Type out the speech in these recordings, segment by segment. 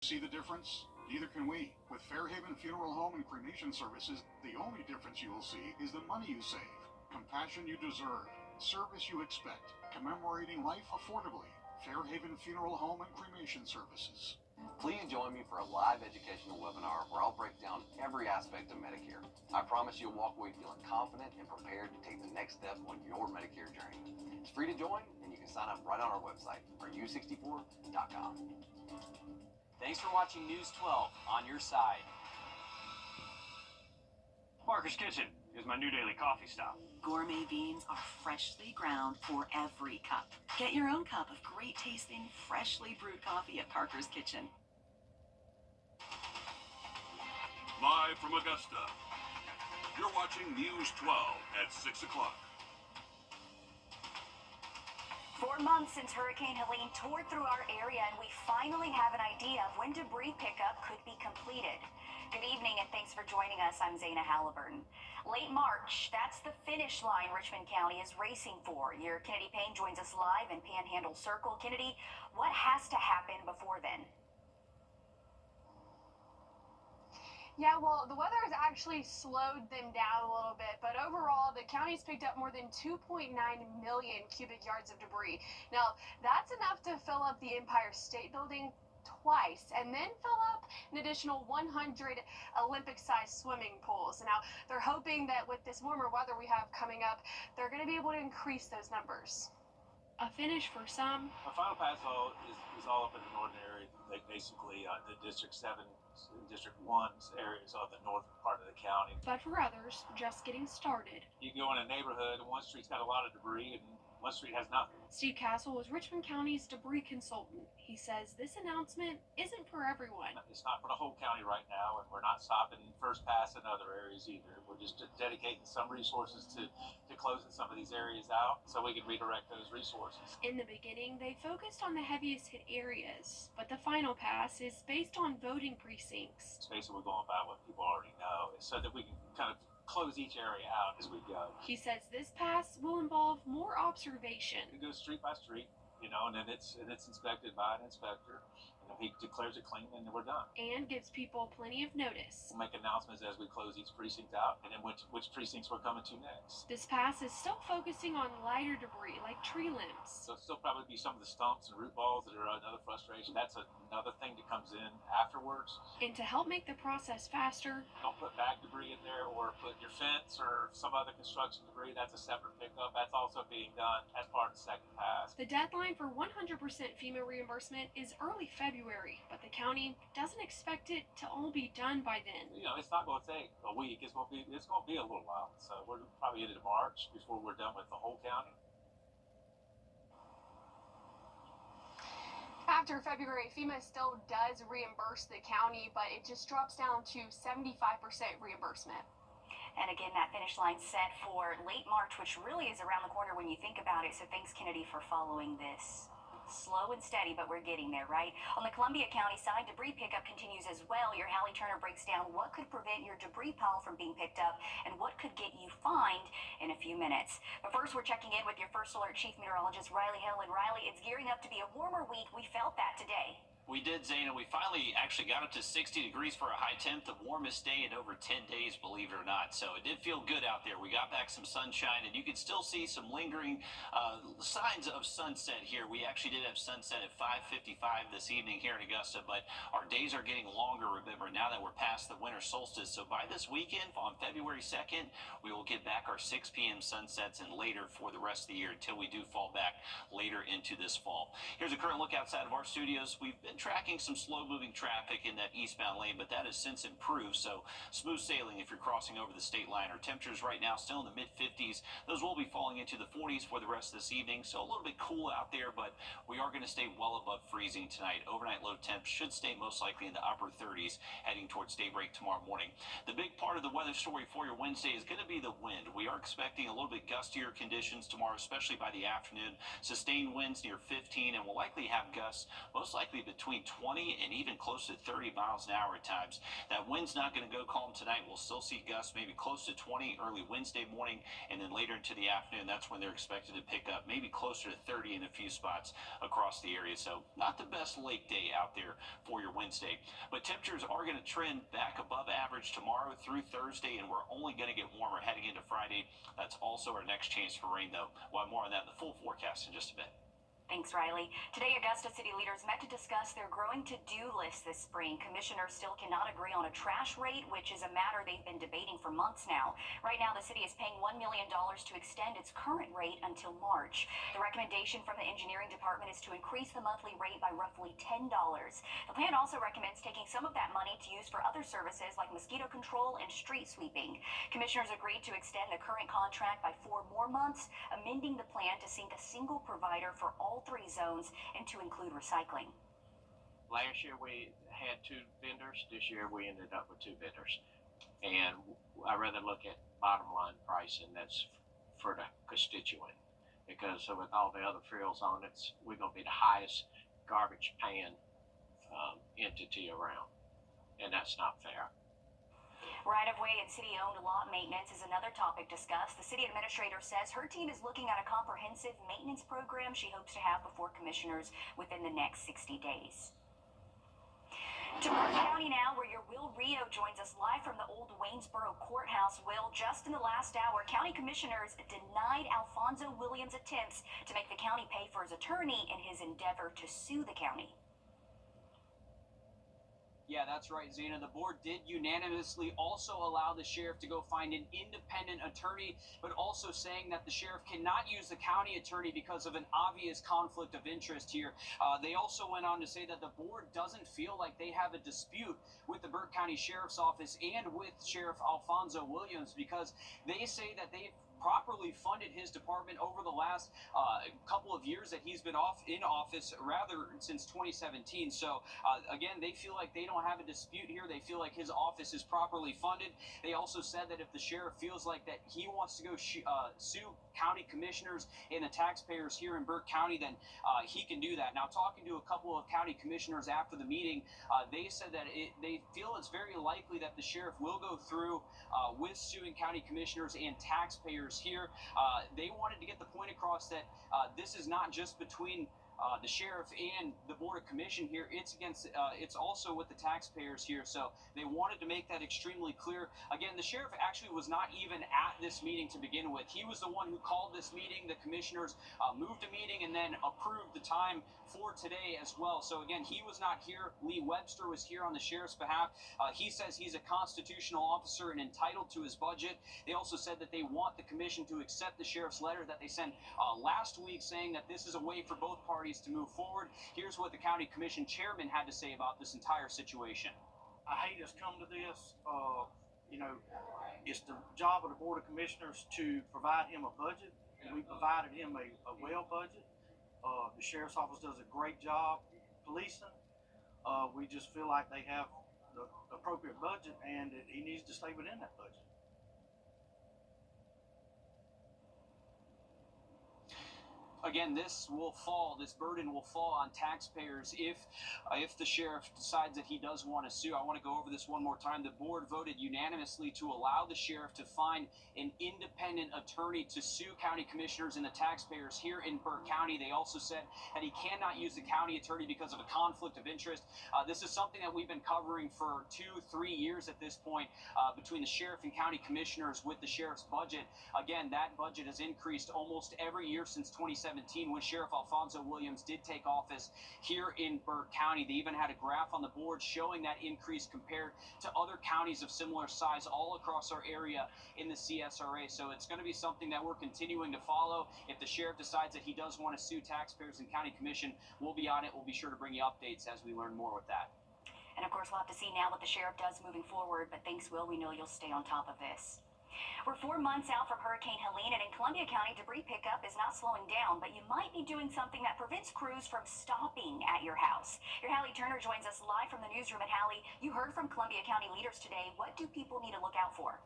See the difference? Neither can we. With Fairhaven Funeral Home and Cremation Services, the only difference you will see is the money you save, compassion you deserve, service you expect, commemorating life affordably. Fairhaven Funeral Home and Cremation Services. Please join me for a live educational webinar where I'll break down every aspect of Medicare. I promise you'll walk away feeling confident and prepared to take the next step on your Medicare journey. It's free to join, and you can sign up right on our website, rdu64.com. Thanks for watching News 12 on your side. Parker's Kitchen is my new daily coffee stop. Gourmet beans are freshly ground for every cup. Get your own cup of great tasting, freshly brewed coffee at Parker's Kitchen. Live from Augusta, you're watching News 12 at 6 o'clock. For months since Hurricane Helene tore through our area, and we finally have an idea of when debris pickup could be completed. Good evening, and thanks for joining us. I'm Zaina Halliburton. Late March, that's the finish line Richmond County is racing for. Your Kennedy Payne joins us live in Panhandle Circle. Kennedy, what has to happen before then? Yeah, well, the weather has actually slowed them down a little bit, but overall, the county's picked up more than 2.9 million cubic yards of debris. Now, that's enough to fill up the Empire State Building twice, and then fill up an additional 100 Olympic-sized swimming pools. Now, they're hoping that with this warmer weather we have coming up, they're going to be able to increase those numbers. A finish for some. A final pass is all up in the northern area, like basically the District 7, District 1's areas of the northern part of the county. But for others, just getting started. You go in a neighborhood, and one street's got a lot of debris, and one street has nothing. Steve Castle is Richmond County's debris consultant. He says this announcement isn't for everyone. It's not for the whole county right now, and we're not stopping first pass in other areas either. We're just dedicating some resources to closing some of these areas out so we can redirect those resources. In the beginning, they focused on the heaviest hit areas, but the final pass is based on voting precincts. It's basically going by what people already know, so that we can kind of close each area out as we go. He says this pass will involve more observation. It goes street by street, and then it's inspected by an inspector. And if he declares it clean, then we're done. And gives people plenty of notice. We'll make announcements as we close each precinct out, and then which precincts we're coming to next. This pass is still focusing on lighter debris like tree limbs. So still probably be some of the stumps and root balls that are another frustration. That's another thing that comes in afterwards. And to help make the process faster, don't put bag debris in there or put your fence or some other construction debris. That's a separate pickup. That's also being done as part of the second pass. The deadline for 100% FEMA reimbursement is early February, but the county doesn't expect it to all be done by then. It's not going to take a week. It's going to be a little while. So we're probably into March before we're done with the whole county. After February, FEMA still does reimburse the county, but it just drops down to 75% reimbursement. And again, that finish line set for late March, which really is around the corner when you think about it. So thanks, Kennedy, for following this. Slow and steady, but we're getting there, right? On the Columbia County side, debris pickup continues as well. Your Hallie Turner breaks down what could prevent your debris pile from being picked up and what could get you fined in a few minutes. But first, we're checking in with your First Alert Chief Meteorologist, Riley Hill. And Riley, it's gearing up to be a warmer week. We felt that today. We did, Zaina. We finally actually got up to 60 degrees for a high temp, the warmest day in over 10 days, believe it or not. So it did feel good out there. We got back some sunshine, and you can still see some lingering signs of sunset here. We actually did have sunset at 5:55 this evening here in Augusta, but our days are getting longer, remember, now that we're past the winter solstice. So by this weekend, on February 2nd, we will get back our 6 p.m. sunsets and later for the rest of the year until we do fall back later into this fall. Here's a current look outside of our studios. We've been tracking some slow-moving traffic in that eastbound lane, but that has since improved, so smooth sailing if you're crossing over the state line. Our temperatures right now still in the mid-50s. Those will be falling into the 40s for the rest of this evening, so a little bit cool out there, but we are going to stay well above freezing tonight. Overnight low temps should stay most likely in the upper 30s heading towards daybreak tomorrow morning. The big part of the weather story for your Wednesday is going to be the wind. We are expecting a little bit gustier conditions tomorrow, especially by the afternoon. Sustained winds near 15, and we'll likely have gusts most likely between between 20 and even close to 30 miles an hour at times. That wind's not going to go calm tonight. We'll still see gusts maybe close to 20 early Wednesday morning, and then later into the afternoon, that's when they're expected to pick up maybe closer to 30 in a few spots across the area. So not the best lake day out there for your Wednesday. But temperatures are going to trend back above average tomorrow through Thursday, and we're only going to get warmer heading into Friday. That's also our next chance for rain, though. We'll have more on that in the full forecast in just a bit. Thanks, Riley. Today, Augusta city leaders met to discuss their growing to-do list this spring. Commissioners still cannot agree on a trash rate, which is a matter they've been debating for months now. Right now, the city is paying $1 million to extend its current rate until March. The recommendation from the engineering department is to increase the monthly rate by roughly $10. The plan also recommends taking some of that money to use for other services like mosquito control and street sweeping. Commissioners agreed to extend the current contract by 4 more months, amending the plan to sync a single provider for all 3 zones and to include recycling. Last year we had 2 vendors. This year we ended up with 2 vendors. And I rather look at bottom line pricing that's for the constituent, because with all the other frills on it, we're going to be the highest garbage paying entity around. And that's not fair. Right-of-way and city-owned lot maintenance is another topic discussed. The city administrator says her team is looking at a comprehensive maintenance program she hopes to have before commissioners within the next 60 days. To Burke County now, where your Wrdw joins us live from the old Waynesboro courthouse. Will, just in the last hour, county commissioners denied Alfonso Williams' attempts to make the county pay for his attorney in his endeavor to sue the county. Yeah, that's right, Zena. The board did unanimously also allow the sheriff to go find an independent attorney, but also saying that the sheriff cannot use the county attorney because of an obvious conflict of interest here. They also went on to say that the board doesn't feel like they have a dispute with the Burke County Sheriff's Office and with Sheriff Alfonso Williams, because they say that they've properly funded his department over the last couple of years that he's been in office, rather since 2017. So again, they feel like they don't have a dispute here. They feel like his office is properly funded. They also said that if the sheriff feels like that he wants to go sue county commissioners and the taxpayers here in Burke County, then he can do that. Now, talking to a couple of county commissioners after the meeting, they said that they feel it's very likely that the sheriff will go through with suing county commissioners and taxpayers here. They wanted to get the point across that this is not just between the sheriff and the board of commission here. It's against it's also with the taxpayers here, so they wanted to make that extremely clear. Again, the sheriff actually was not even at this meeting to begin with. He was the one who called this meeting. The commissioners moved a meeting and then approved the time for today as well. So again, he was not here. Lee Webster was here on the sheriff's behalf. He says he's a constitutional officer and entitled to his budget. They also said that they want the commission to accept the sheriff's letter that they sent last week, saying that this is a way for both parties to move forward. Here's what the county commission chairman had to say about this entire situation. I hate us come to this. It's the job of the board of commissioners to provide him a budget, and we provided him a well budget. The sheriff's office does a great job policing. We just feel like they have the appropriate budget, and he needs to stay within that budget. Again, this burden will fall on taxpayers if the sheriff decides that he does want to sue. I want to go over this one more time. The board voted unanimously to allow the sheriff to find an independent attorney to sue county commissioners and the taxpayers here in Burke County. They also said that he cannot use the county attorney because of a conflict of interest. This is something that we've been covering for 2-3 years at this point between the sheriff and county commissioners with the sheriff's budget. Again, that budget has increased almost every year since 2017. When Sheriff Alfonso Williams did take office here in Burke County. They even had a graph on the board showing that increase compared to other counties of similar size all across our area in the CSRA. So it's going to be something that we're continuing to follow. If the sheriff decides that he does want to sue taxpayers and county commission, we'll be on it. We'll be sure to bring you updates as we learn more with that. And of course, we'll have to see now what the sheriff does moving forward, but thanks, Will. We know you'll stay on top of this. We're 4 months out from Hurricane Helene, and in Columbia County, debris pickup is not slowing down, but you might be doing something that prevents crews from stopping at your house. Your Hallie Turner joins us live from the newsroom. And Hallie, you heard from Columbia County leaders today. What do people need to look out for?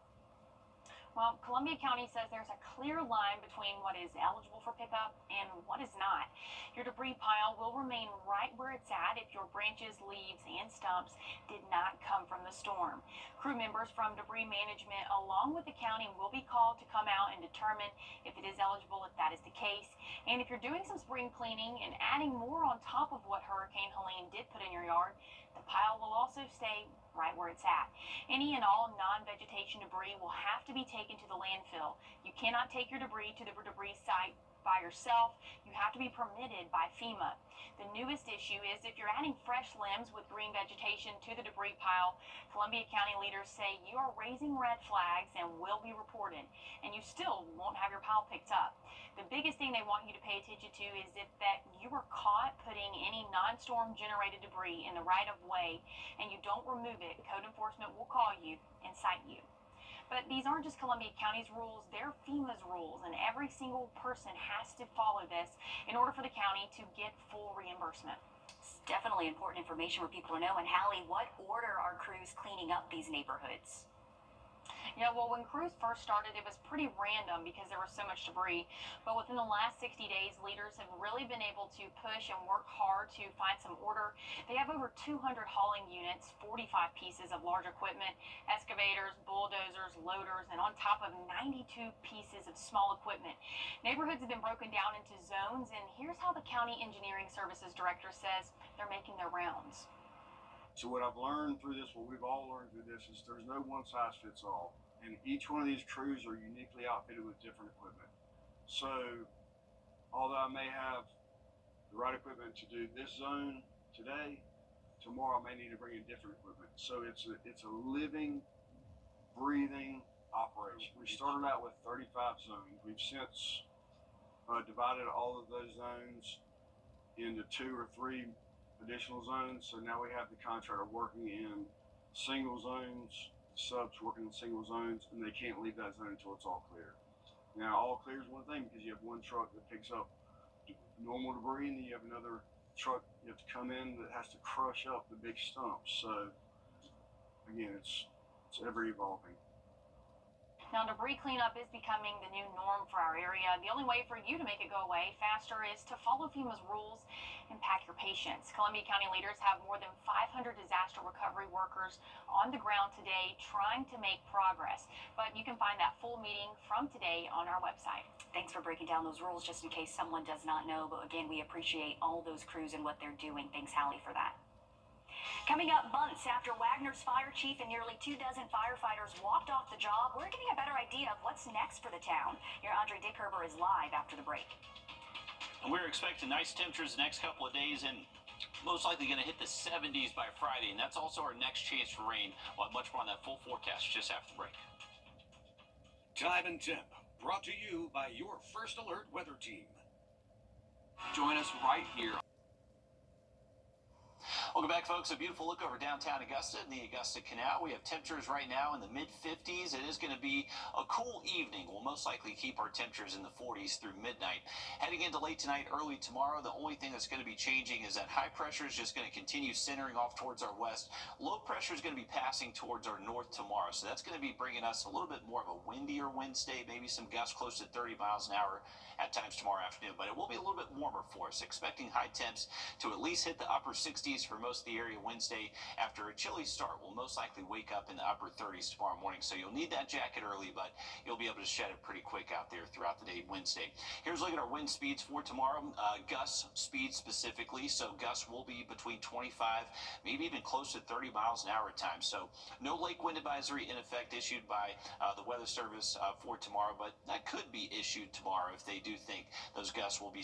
Well, Columbia County says there's a clear line between what is eligible for pickup and what is not. Your debris pile will remain right where it's at if your branches, leaves, and stumps did not come from the storm. Crew members from debris management along with the county will be called to come out and determine if it is eligible, if that is the case. And if you're doing some spring cleaning and adding more on top of what Hurricane Helene did put in your yard, the pile will also stay right where it's at. Any and all non-vegetation debris will have to be taken to the landfill. You cannot take your debris to the debris site by yourself. You have to be permitted by FEMA. The newest issue is if you're adding fresh limbs with green vegetation to the debris pile, Columbia County leaders say you are raising red flags and will be reported, and you still won't have your pile picked up. The biggest thing they want you to pay attention to is if that you were caught putting any non-storm generated debris in the right of way and you don't remove it, code enforcement will call you and cite you. But these aren't just Columbia County's rules, they're FEMA's rules, and every single person has to follow this in order for the county to get full reimbursement. It's definitely important information for people to know. And Hallie, what order are crews cleaning up these neighborhoods? Yeah, well, when crews first started, it was pretty random because there was so much debris. But within the last 60 days, leaders have really been able to push and work hard to find some order. They have over 200 hauling units, 45 pieces of large equipment, excavators, bulldozers, loaders, and on top of 92 pieces of small equipment. Neighborhoods have been broken down into zones, and here's how the County Engineering Services Director says they're making their rounds. So what I've learned through this, what we've all learned through this, is there's no one size fits all. And each one of these crews are uniquely outfitted with different equipment. So although I may have the right equipment to do this zone today, tomorrow I may need to bring in different equipment. So it's a living, breathing operation. We started out with 35 zones. We've since divided all of those zones into 2 or 3 additional zones. So now we have the contractor working in single zones, subs working in single zones, and they can't leave that zone until it's all clear. Now, all clear is one thing because you have one truck that picks up normal debris, and then you have another truck you have to come in that has to crush up the big stumps. So again, it's ever evolving. Now, debris cleanup is becoming the new norm for our area. The only way for you to make it go away faster is to follow FEMA's rules and pack your patience. Columbia County leaders have more than 500 disaster recovery workers on the ground today trying to make progress. But you can find that full meeting from today on our website. Thanks for breaking down those rules just in case someone does not know. But again, we appreciate all those crews and what they're doing. Thanks, Hallie, for that. Coming up months after Wagner's fire chief and nearly 24 firefighters walked off the job, we're getting a better idea of what's next for the town. Your Andre Dickherber is live after the break. And we're expecting nice temperatures the next couple of days and most likely going to hit the 70s by Friday. And that's also our next chance for rain. We'll have much more on that full forecast just after the break. Time and Temp, brought to you by your First Alert weather team. Join us right here. Welcome back, folks. A beautiful look over downtown Augusta in the Augusta Canal. We have temperatures right now in the mid-50s. It is going to be a cool evening. We'll most likely keep our temperatures in the 40s through midnight. Heading into late tonight, early tomorrow, the only thing that's going to be changing is that high pressure is just going to continue centering off towards our west. Low pressure is going to be passing towards our north tomorrow. So that's going to be bringing us a little bit more of a windier Wednesday, maybe some gusts close to 30 miles an hour at times tomorrow afternoon. But it will be a little bit warmer for us. Expecting high temps to at least hit the upper 60s for most of the area Wednesday. After a chilly start, we'll most likely wake up in the upper 30s tomorrow morning. So you'll need that jacket early, but you'll be able to shed it pretty quick out there throughout the day Wednesday. Here's a look at our wind speeds for tomorrow. Gust speeds specifically. So gusts will be between 25, maybe even close to 30 miles an hour at times. So no lake wind advisory in effect issued by the Weather Service for tomorrow, but that could be issued tomorrow if they do think those gusts will be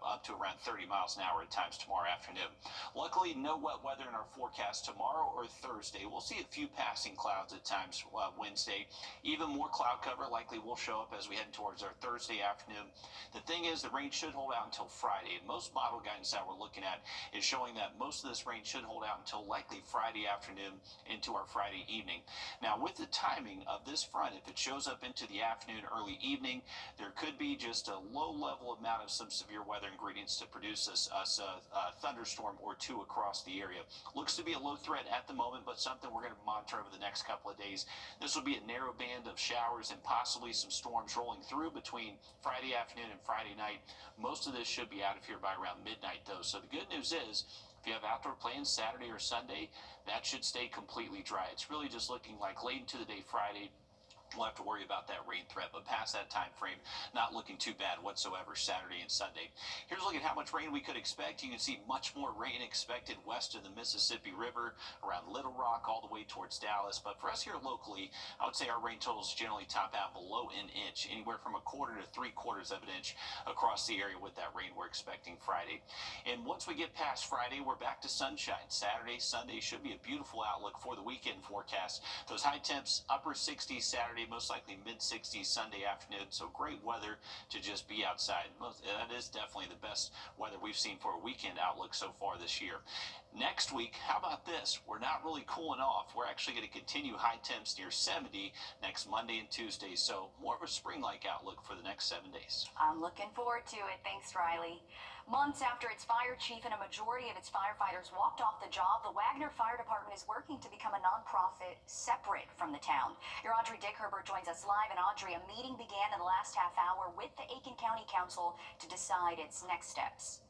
up to around 30 miles an hour at times tomorrow afternoon. Luckily, no wet weather in our forecast tomorrow or Thursday. We'll see a few passing clouds at times Wednesday. Even more cloud cover likely will show up as we head towards our Thursday afternoon. The thing is, the rain should hold out until Friday. Most model guidance that we're looking at is showing that most of this rain should hold out until likely Friday afternoon into our Friday evening. Now, with the timing of this front, if it shows up into the afternoon, early evening, there could be just a low level amount of some severe weather ingredients to produce a thunderstorm or two across across the area. Looks to be a low threat at the moment, but something we're going to monitor over the next couple of days. This will be a narrow band of showers and possibly some storms rolling through between Friday afternoon and Friday night. Most of this should be out of here by around midnight, though. So the good news is, if you have outdoor plans Saturday or Sunday, that should stay completely dry. It's really just looking like late into the day Friday, we'll have to worry about that rain threat, but past that time frame, not looking too bad whatsoever Saturday and Sunday. Here's a look at how much rain we could expect. You can see much more rain expected west of the Mississippi River, around Little Rock, all the way towards Dallas. But for us here locally, I would say our rain totals generally top out below an inch, anywhere from 1/4 to 3/4 of an inch across the area with that rain we're expecting Friday. And once we get past Friday, we're back to sunshine. Saturday, Sunday should be a beautiful outlook for the weekend forecast. Those high temps, upper 60s Saturday, most likely mid-60s Sunday afternoon, so great weather to just be outside. That is definitely the best weather we've seen for a weekend outlook so far this year. Next week, how about this? We're not really cooling off. We're actually going to continue high temps near 70 next Monday and Tuesday, so more of a spring-like outlook for the next 7 days. I'm looking forward to it. Thanks, Riley. Months after its fire chief and a majority of its firefighters walked off the job, the Wagner Fire Department is working to become a nonprofit separate from the town. Your Audrey Dickherbert joins us live. And Audrey, a meeting began in the last half hour with the Aiken County Council to decide its next steps.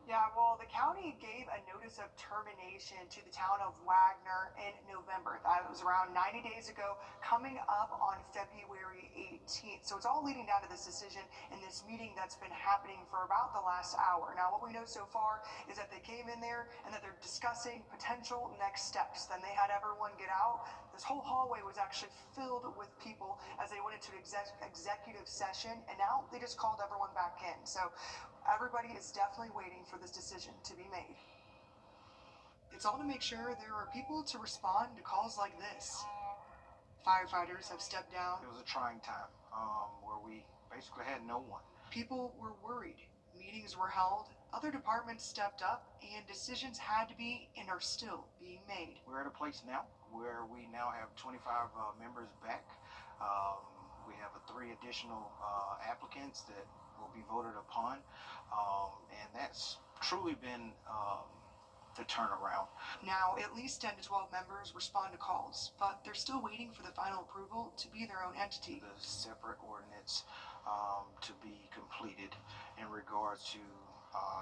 Yeah, well, the county gave a notice of termination to the town of Wagner in November. That was around 90 days ago, coming up on February 18th. So it's all leading down to this decision in this meeting that's been happening for about the last hour. Now, what we know so far is that they came in there and that they're discussing potential next steps. Then they had everyone get out. This whole hallway was actually filled with people as they went into executive session, and now they just called everyone back in. So everybody is definitely waiting for this decision to be made. It's all to make sure there are people to respond to calls like this. Firefighters have stepped down. It was a trying time where we basically had no one. People were worried. Meetings were held. Other departments stepped up, and decisions had to be and are still being made. We're at a place now where we now have 25 members back. We have 3 additional applicants that will be voted upon, and that's truly been the turnaround. Now, at least 10 to 12 members respond to calls, but they're still waiting for the final approval to be their own entity. The separate ordinance to be completed in regards to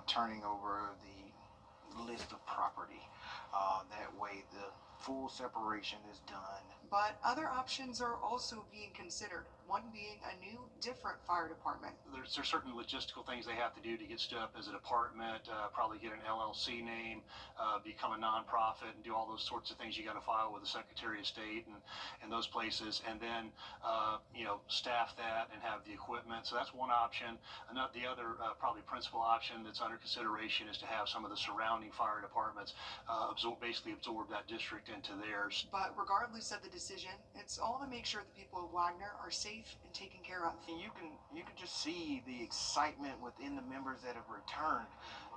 turning over the list of property. That way the full separation is done. But other options are also being considered, one being a new, different fire department. There's certain logistical things they have to do to get stood up as a department, probably get an LLC name, become a nonprofit, and do all those sorts of things you got to file with the Secretary of State and those places, and then staff that and have the equipment. So that's one option. The other probably principal option that's under consideration is to have some of the surrounding fire departments basically absorb that district into theirs. But regardless of the decision, it's all to make sure the people of Wagner are safe and taken care of. And you can just see the excitement within the members that have returned.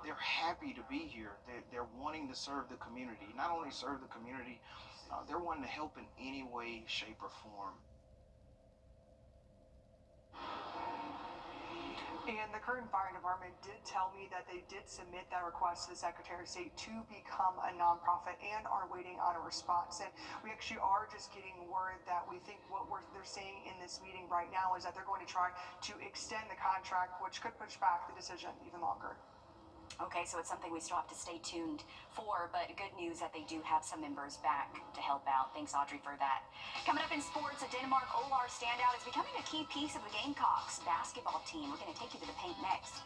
They're happy to be here. They're wanting to serve the community. Not only serve the community, they're wanting to help in any way, shape, or form. And the current fire department did tell me that they did submit that request to the Secretary of State to become a nonprofit and are waiting on a response. And we actually are just getting word that we think what they're saying in this meeting right now is that they're going to try to extend the contract, which could push back the decision even longer. Okay, so it's something we still have to stay tuned for, but good news that they do have some members back to help out. Thanks, Audrey, for that. Coming up in sports, a Denmark Olar standout is becoming a key piece of the Gamecocks basketball team. We're going to take you to the paint next.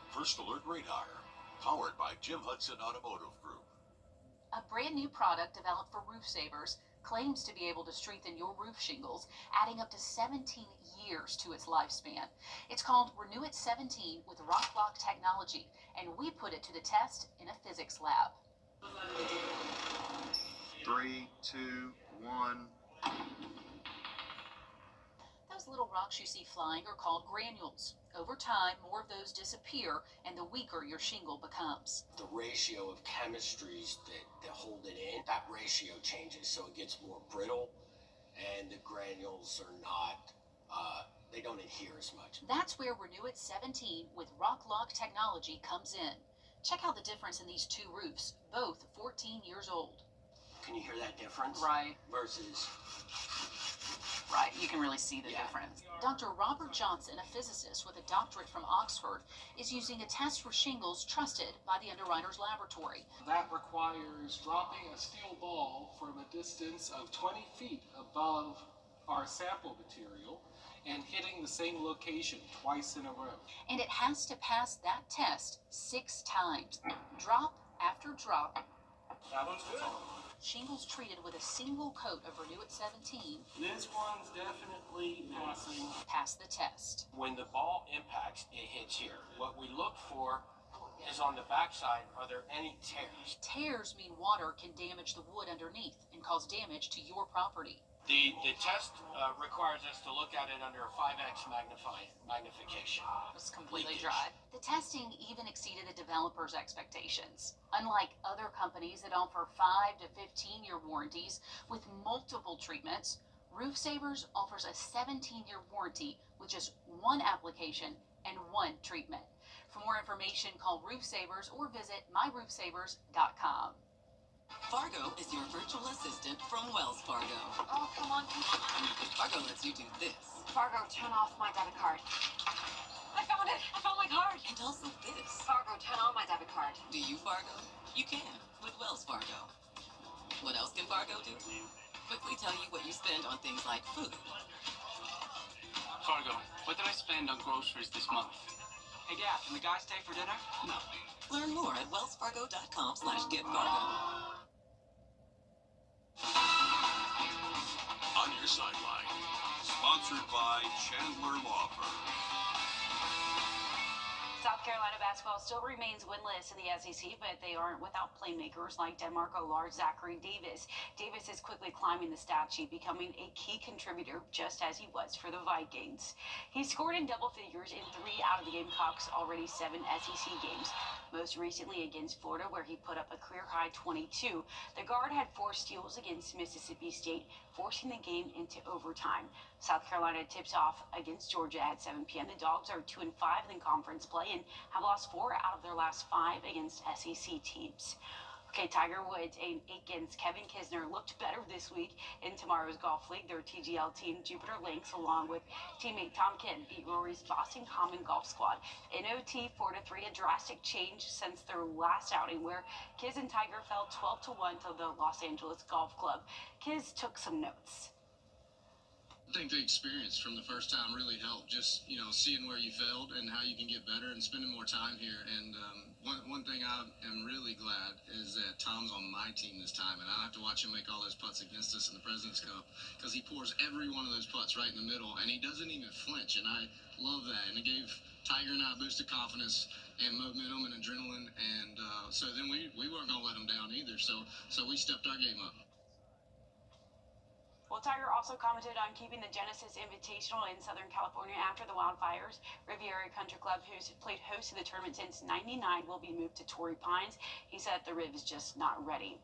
First Alert Radar, powered by Jim Hudson Automotive Group. A brand new product developed for roof savers claims to be able to strengthen your roof shingles, adding up to 17 years to its lifespan. It's called Renew It 17 with Rock Block technology, and we put it to the test in a physics lab. 3, 2, 1. Those little rocks you see flying are called granules. Over time, more of those disappear, and the weaker your shingle becomes. The ratio of chemistries that hold it in, that ratio changes, so it gets more brittle, and the granules are not they don't adhere as much. That's where Renew It 17 with Rock Lock technology comes in. Check out the difference in these two roofs, both 14 years old. Can you hear that difference? Right. Versus. Right, you can really see the difference. Dr. Robert Johnson, a physicist with a doctorate from Oxford, is using a test for shingles trusted by the Underwriters Laboratory. That requires dropping a steel ball from a distance of 20 feet above our sample material and hitting the same location twice in a row. And it has to pass that test 6 times. Drop after drop. That one's good. Shingles treated with a single coat of Renew It 17. This one's definitely passing. Pass the test. When the ball impacts, it hits here. What we look for is on the backside, are there any tears? Tears mean water can damage the wood underneath and cause damage to your property. The test requires us to look at it under a 5x magnification. It's completely dry. The testing even exceeded the developer's expectations. Unlike other companies that offer 5 to 15-year warranties with multiple treatments, Roof Savers offers a 17-year warranty with just one application and one treatment. For more information, call Roof Savers or visit myroofsavers.com. Fargo is your virtual assistant from Wells Fargo. Oh, come on. Fargo lets you do this. Fargo, turn off my debit card. I found it. I found my card. And also this. Fargo, turn on my debit card. Do you, Fargo? You can with Wells Fargo. What else can Fargo do? Quickly tell you what you spend on things like food. Fargo, what did I spend on groceries this month? Hey, Dad, can the guys stay for dinner? No. Learn more at wellsfargo.com/getfargo. On Your Sideline, sponsored by Chandler Law Firm. South Carolina basketball still remains winless in the SEC, but they aren't without playmakers like Denmark Lars Zachary Davis. Davis is quickly climbing the stat sheet, becoming a key contributor just as he was for the Vikings. He scored in double figures in 3 out of the Gamecocks' already 7 SEC games, most recently against Florida, where he put up a career-high 22. The guard had 4 steals against Mississippi State, forcing the game into overtime. South Carolina tips off against Georgia at 7 p.m. The Dogs are 2-5 in conference play and have lost 4 out of their last 5 against SEC teams. Okay, Tiger Woods against Kevin Kisner looked better this week in tomorrow's Golf League. Their TGL team, Jupiter Links, along with teammate Tom Kim, beat Rory's Boston Common Golf Squad in OT 4-3, a drastic change since their last outing where Kiz and Tiger fell 12-1 to the Los Angeles Golf Club. Kiz took some notes. I think the experience from the first time really helped. Just, seeing where you failed and how you can get better and spending more time here. And one thing I am really glad is that Tom's on my team this time, and I don't have to watch him make all those putts against us in the President's Cup because he pours every one of those putts right in the middle, and he doesn't even flinch, and I love that. And it gave Tiger and I a boost of confidence and momentum and adrenaline, and so then we weren't going to let him down either, so we stepped our game up. Well, Tiger also commented on keeping the Genesis Invitational in Southern California after the wildfires. Riviera Country Club, who's played host to the tournament since '99, will be moved to Torrey Pines. He said the Riv is just not ready.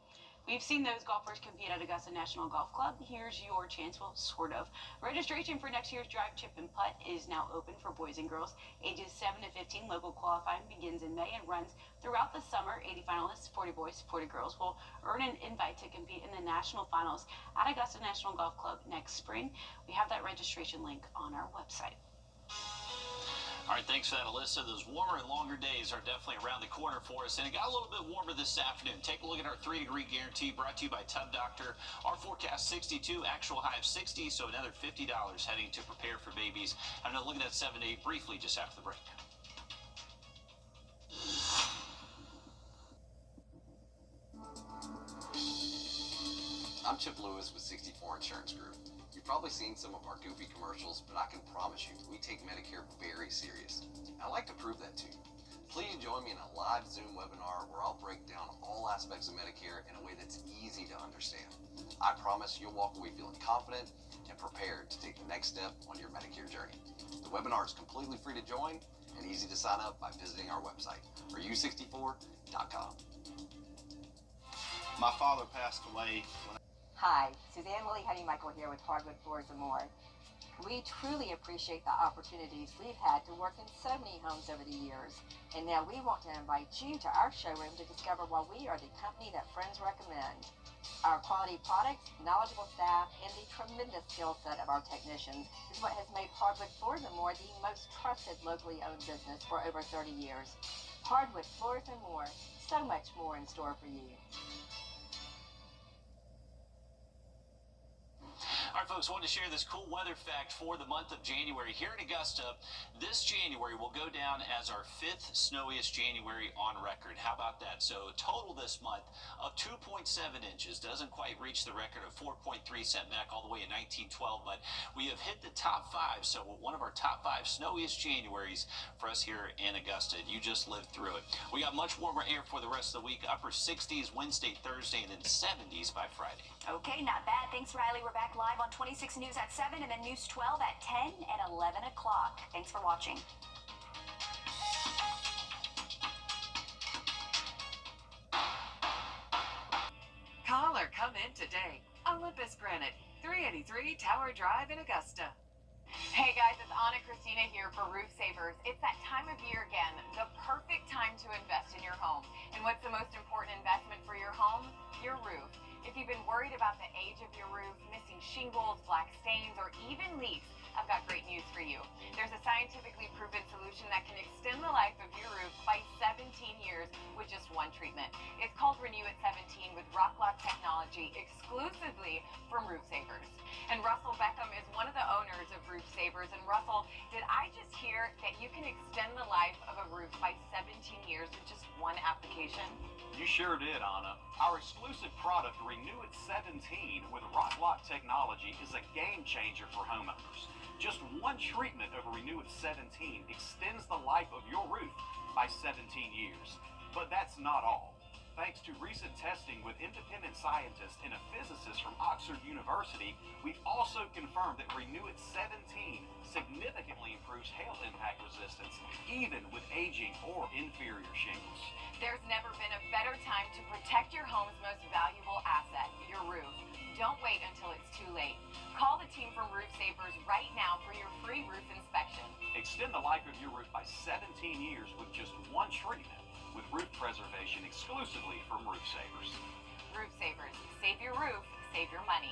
We've seen those golfers compete at Augusta National Golf Club. Here's your chance, well, sort of. Registration for next year's Drive, Chip, and Putt is now open for boys and girls ages 7 to 15. Local qualifying begins in May and runs throughout the summer. 80 finalists, 40 boys, 40 girls, will earn an invite to compete in the national finals at Augusta National Golf Club next spring. We have that registration link on our website. All right, thanks for that, Alyssa. Those warmer and longer days are definitely around the corner for us, and it got a little bit warmer this afternoon. Take a look at our 3-degree guarantee brought to you by Tub Doctor. Our forecast 62, actual high of 60, so another $50 heading to prepare for babies. I'm going to look at that 7 to 8 briefly just after the break. I'm Chip Lewis with 64 Insurance Group. You've probably seen some of our goofy commercials, but I can promise you we take Medicare very serious. I'd like to prove that to you. Please join me in a live Zoom webinar where I'll break down all aspects of Medicare in a way that's easy to understand. I promise you'll walk away feeling confident and prepared to take the next step on your Medicare journey. The webinar is completely free to join and easy to sign up by visiting our website, u64.com. My father passed away when Hi, Suzanne Lilly Honeymichael here with Hardwood Floors and More. We truly appreciate the opportunities we've had to work in so many homes over the years. And now we want to invite you to our showroom to discover why we are the company that friends recommend. Our quality products, knowledgeable staff, and the tremendous skill set of our technicians is what has made Hardwood Floors and More the most trusted locally owned business for over 30 years. Hardwood Floors and More, so much more in store for you. All right, folks, wanted to share this cool weather fact for the month of January. Here in Augusta, this January will go down as our 5th snowiest January on record. How about that? So total this month of 2.7 inches. Doesn't quite reach the record of 4.3 set back all the way in 1912, but we have hit the top 5. So one of our top 5 snowiest Januaries for us here in Augusta. You just lived through it. We got much warmer air for the rest of the week. Upper 60s Wednesday, Thursday, and then 70s by Friday. Okay, not bad. Thanks, Riley. We're back live on 26 News at 7 and then News 12 at 10 and 11 o'clock. Thanks for watching. Call or come in today. Olympus Granite, 383 Tower Drive in Augusta. Hey guys, it's Anna Christina here for Roof Savers. It's that time of year again, the perfect time to invest in your home. And what's the most important investment for your home? Your roof. If you've been worried about the age of your roof, missing shingles, black stains, or even leaks, I've got great news for you. There's a scientifically proven solution that can extend the life of your roof by 17 years with just one treatment. It's called Renew at 17 with Rock-Lock technology exclusively from Roof Savers. And Russell Beckham is one of the owners of Roof Savers. And Russell, did I just hear that you can extend the life of a roof by 17 years with just one application? You sure did, Anna. Our exclusive product, Renew at 17 with Rock-Lock technology, is a game changer for homeowners. Just one treatment of Renew at 17 extends the life of your roof by 17 years. But that's not all. Thanks to recent testing with independent scientists and a physicist from Oxford University, we've also confirmed that Renew at 17 significantly improves hail impact resistance, even with aging or inferior shingles. There's never been a better time to protect your home's most valuable asset, your roof. Don't wait until it's too late. Call the team from Roof Savers right now for your free roof inspection. Extend the life of your roof by 17 years with just one treatment with roof preservation exclusively from Roof Savers. Roof Savers. Save your roof, save your money.